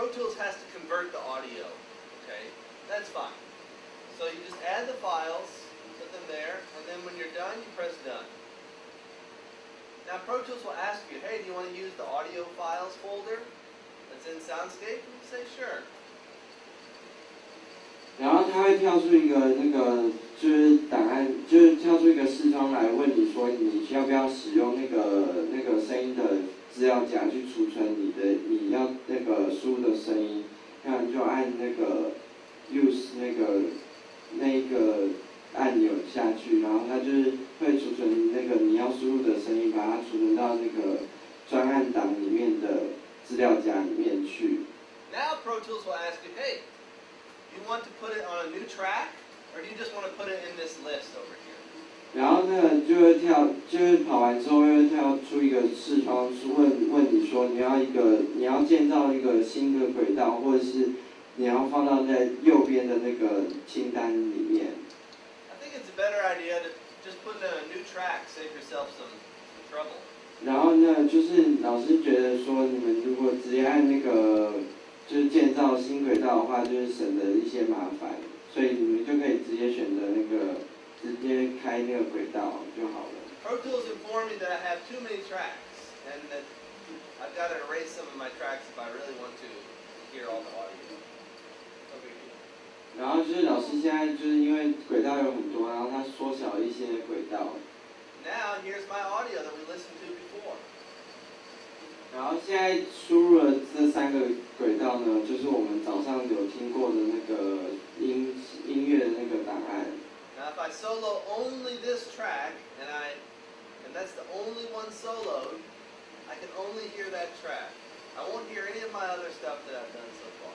Pro Tools has to convert the audio. Okay, that's fine. So you just add the files, put them there, and then when you're done, you press done. Now Pro Tools will ask you, hey, do you want to use the audio files folder that's in Soundscape? And you say sure. 然后它会跳出一个那个就是档案，就是跳出一个视窗来问你说你要不要使用那个声音的资料夹去储存你要那个输入的声音，那你就按那个 use 那个按钮下去，然后它就是会储存那个你要输入的声音，把它储存到那个专案档里面的资料夹里面去。Now Pro Tools will ask you, hey, you want to put it on a new track, or do you just want to put it in this list over here? 然后那个就会就是跑完之后会跳出一个视窗，问你说你要建造一个新的轨道，或者是你要放到在右边的那个清单里面。I think it's a better idea to just put in a new track, save yourself some trouble. 然后呢，就是老师觉得说，你们如果直接按那个就是建造新轨道的话，就是省得一些麻烦，所以你们就可以直接选择那个直接开那个轨道就好了。Pro Tools informed me that I have too many tracks, and that I've got to erase some of my tracks if I really want to hear all the audio. Okay. 然后就是老师现在就是因为轨道有很多，然后他缩小一些轨道。Now here's my audio that we listened to before. 然后现在输入了这3个轨道呢，就是我们早上有听过的那个音乐的那个档案。Now if I solo only this track, and that's the only one soloed, I can only hear that track. I won't hear any of my other stuff that I've done so far.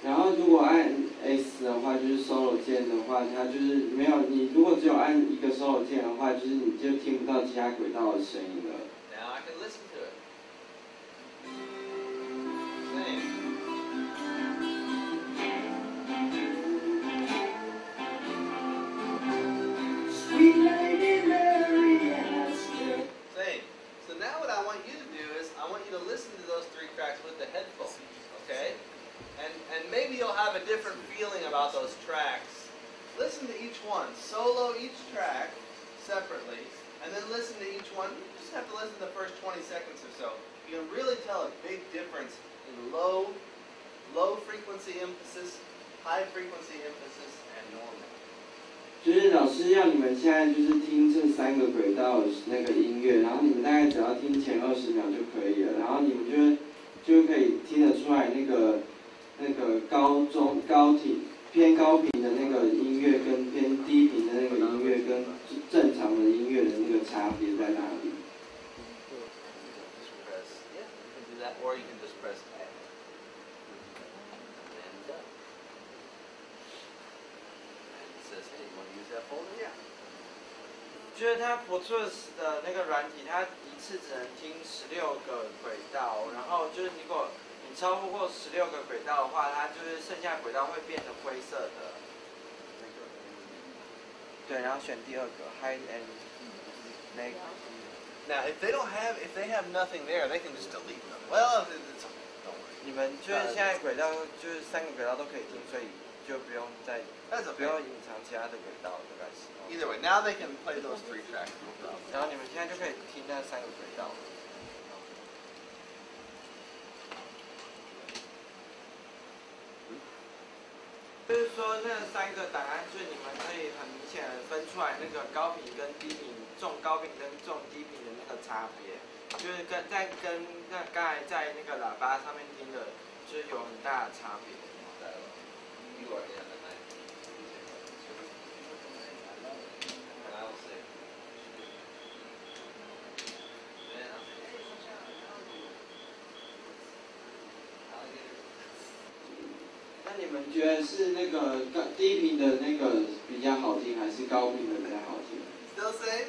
然后如果按 S 的话，就是 solo 键的话，它就是没有你如果只有按一个 solo 键的话，就是你就听不到其他轨道的声音了。Now I can listen to it. Same. Sweet Lady Mary Astor. Same. So now what I want you to do is I want you to listen to those 3 tracks with the headphones, okay? And maybe you'll have a different feeling about those tracks. Listen to each one. Solo each track separately, and then listen to each one. You just have to listen to the first 20 seconds or so. You can really tell a big difference in low frequency emphasis, high frequency emphasis, and normal. 就是老师要你们现在就是听这3个轨道那个音乐，然后你们大概只要听前20秒就可以了，然后你们就可以听得出来那个高中高频偏高频的那个音乐跟偏低频的那个音乐跟正常的音乐的那个差别在哪里？ Yeah, you can do that, or you can just press A. And it says, hey, you want to use that folder? Yeah. 就是它 Pro Tools 的那个软体，它一次只能听16个轨道，然后就是如果你超过16个轨道的话，它就是剩下轨道会变成灰色的。对，然后选第2个 Hide and Make。 Now, if they have nothing there, they can just delete them. Well, it's okay. Don't worry. 你们就是现在轨道就是3个轨道都可以听，所以就不用再 That's okay. 不用隐藏其他的轨道，没关系。 Either way, now they can play those 3 tracks. 然后你们现在就可以听那3个轨道。就是说那3个档案，就是你们可以很明显的分出来那个高频跟低频、重高频跟重低频的那个差别，就是跟那刚才在那个喇叭上面听的，就是有很大的差别。 You are in the night. And I will say, then I'll say, hey, alligator. 那你们觉得是那个低频的那个比较好听，还是高频的比较好听？ Still same?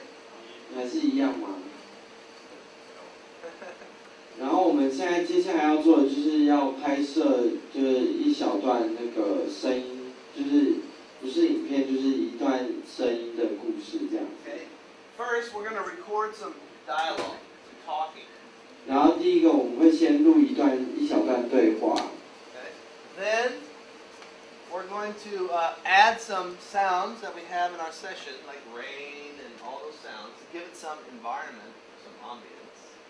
还是一样吗？然后我们现在接下来要做的就是要拍摄，就是一小段那个声音，就是不是影片，就是一段声音的故事这样。 Okay. First, we're going to record some dialogue, some talking. 然后第一个我们会先录一小段对话。 Okay. to add some sounds that we have in our session, like rain and all those sounds, to give it some environment, some ambience.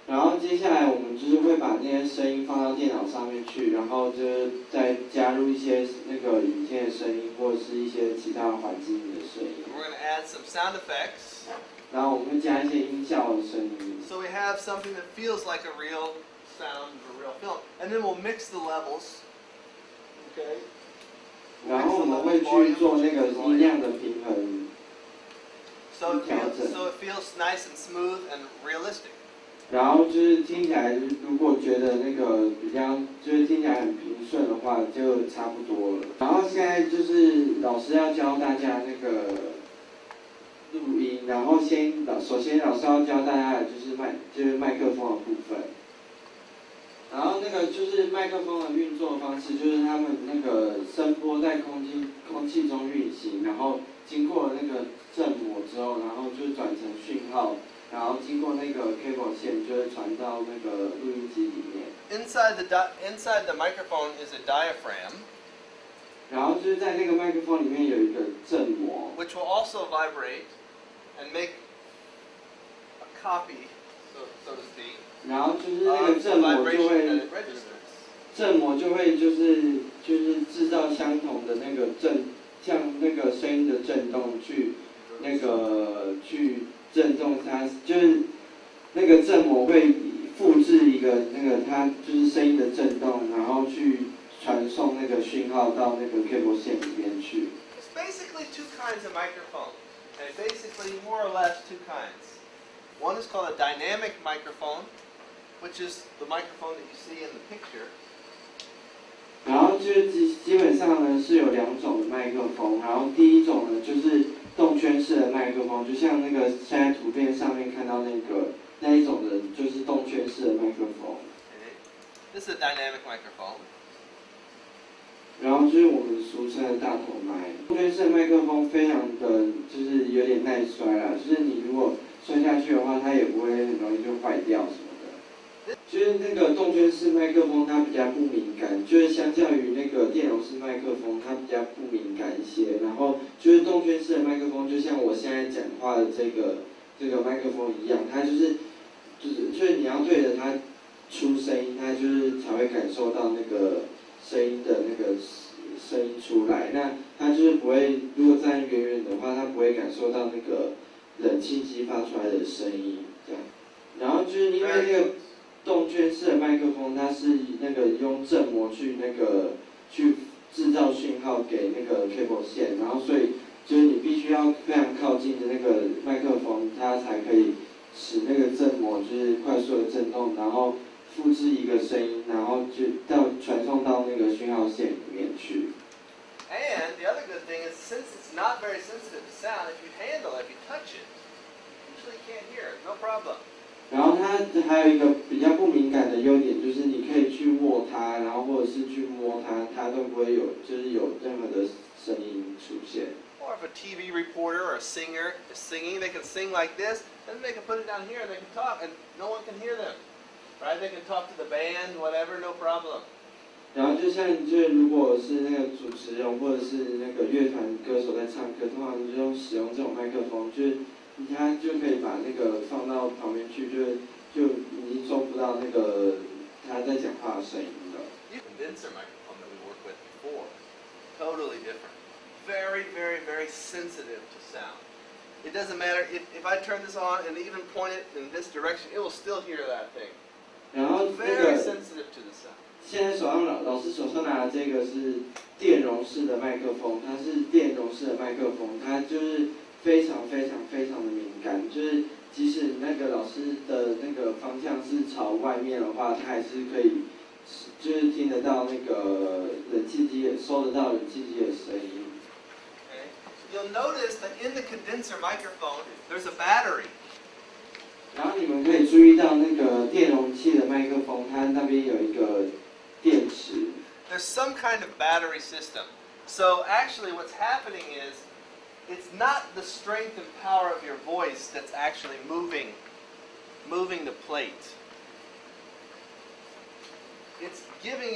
然后接下来我们就是会把那些声音放到电脑上面去，然后就是再加入一些那个影片的声音，或者是一些其他环境的声音。We're going to add some sound effects. 然后我们会加一些音效的声音。So we have something that feels like a real sound, a real film, and then we'll mix the levels. Okay. 然后我们会去做那个音量的平衡。So it feels nice and smooth and realistic. 然后就是听起来，如果觉得那个比较就是听起来很平顺的话，就差不多了。然后现在就是老师要教大家那个录音，然后首先老师要教大家的就是麦克风的部分。然后那个就是麦克风的运作方式，就是他们那个声波在空气中运行，然后经过那个振膜之后，然后就转成讯号。然后经过那个 cable 线就会传到那个录音机里面。Inside the microphone is a diaphragm. 然后就是在那个麦克风里面有一个振膜 which will also vibrate and make a copy, so to speak. 然后就是那个振膜就会就是制造相同的那个像那个声音的震动去震动它，就是那个振膜会复制一个那个它就是声音的震动，然后去传送那个讯号到那个 cable 线里面去。It's basically two kinds of microphone, and basically more or less two kinds. One is called a dynamic microphone, which is the microphone that you see in the picture. 然后就是基本上呢是有两种的麦克风，然后第一种呢就是动圈式的麦克风，就像那个现在图片上面看到那一种的，就是动圈式的麦克风。This is a dynamic microphone. 然后就是我们俗称的大头麦。动圈式的麦克风非常的就是有点耐摔啦，就是你如果摔下去的话，它也不会很容易就坏掉什么的。就是那个动圈式麦克风它比较不敏感，就是相较于那个电容式麦克风，它比较不敏感一些。然后就是动圈式的麦克风，就像我现在讲话的这个麦克风一样，它就是你要对着它出声音，它就是才会感受到那个声音的那个声音出来。那它就是不会，如果站远远的话，它不会感受到那个冷气机发出来的声音这样。然后就是因为那个动圈式的麦克风，它是那个用振膜去制造讯号给那个 cable 线，然后所以就是你必须要非常靠近的那个麦克风，它才可以使那个振膜就是快速的震动，然后复制一个声音，然后就传送到那个讯号线里面去。And the other good thing is, since it's not very sensitive to sound, if you touch it, you usually can't hear it, no problem. 然后它还有一个比较不敏感的优点，就是你可以去握它，然后或者是去摸它，它都不会有任何的声音出现。Or if a TV reporter or a singer is singing, they can sing like this, then they can put it down here and they can talk, and no one can hear them. Right? They can talk to the band, whatever, no problem. 然后就是如果是那个主持人或者是那个乐团歌手在唱歌，通常就使用这种麦克风，就是他就可以把那个放到旁边去，就已经收不到那个他在讲话的声音了。Condenser microphone that we worked with before, totally different. Very, very, very sensitive to sound. It doesn't matter if I turn this on and even point it in this direction, it will still hear that thing. 然后那 Very 个 sensitive to the sound. 现在老师手上拿的这个是电容式的麦克风，它是电容式的麦克风，它就是非常非常非常的敏感，就是即使那个老师的那个方向是朝外面的话，它还是可以，就是听得到那个冷气机，收得到冷气机的声音。Okay. You'll notice that in the condenser microphone, there's a battery. 然后你们可以注意到那个电容器的麦克风，它那边有一个电池。There's some kind of battery system. So actually what's happening is, it's not the strength and power of your voice that's actually moving the plate. It's giving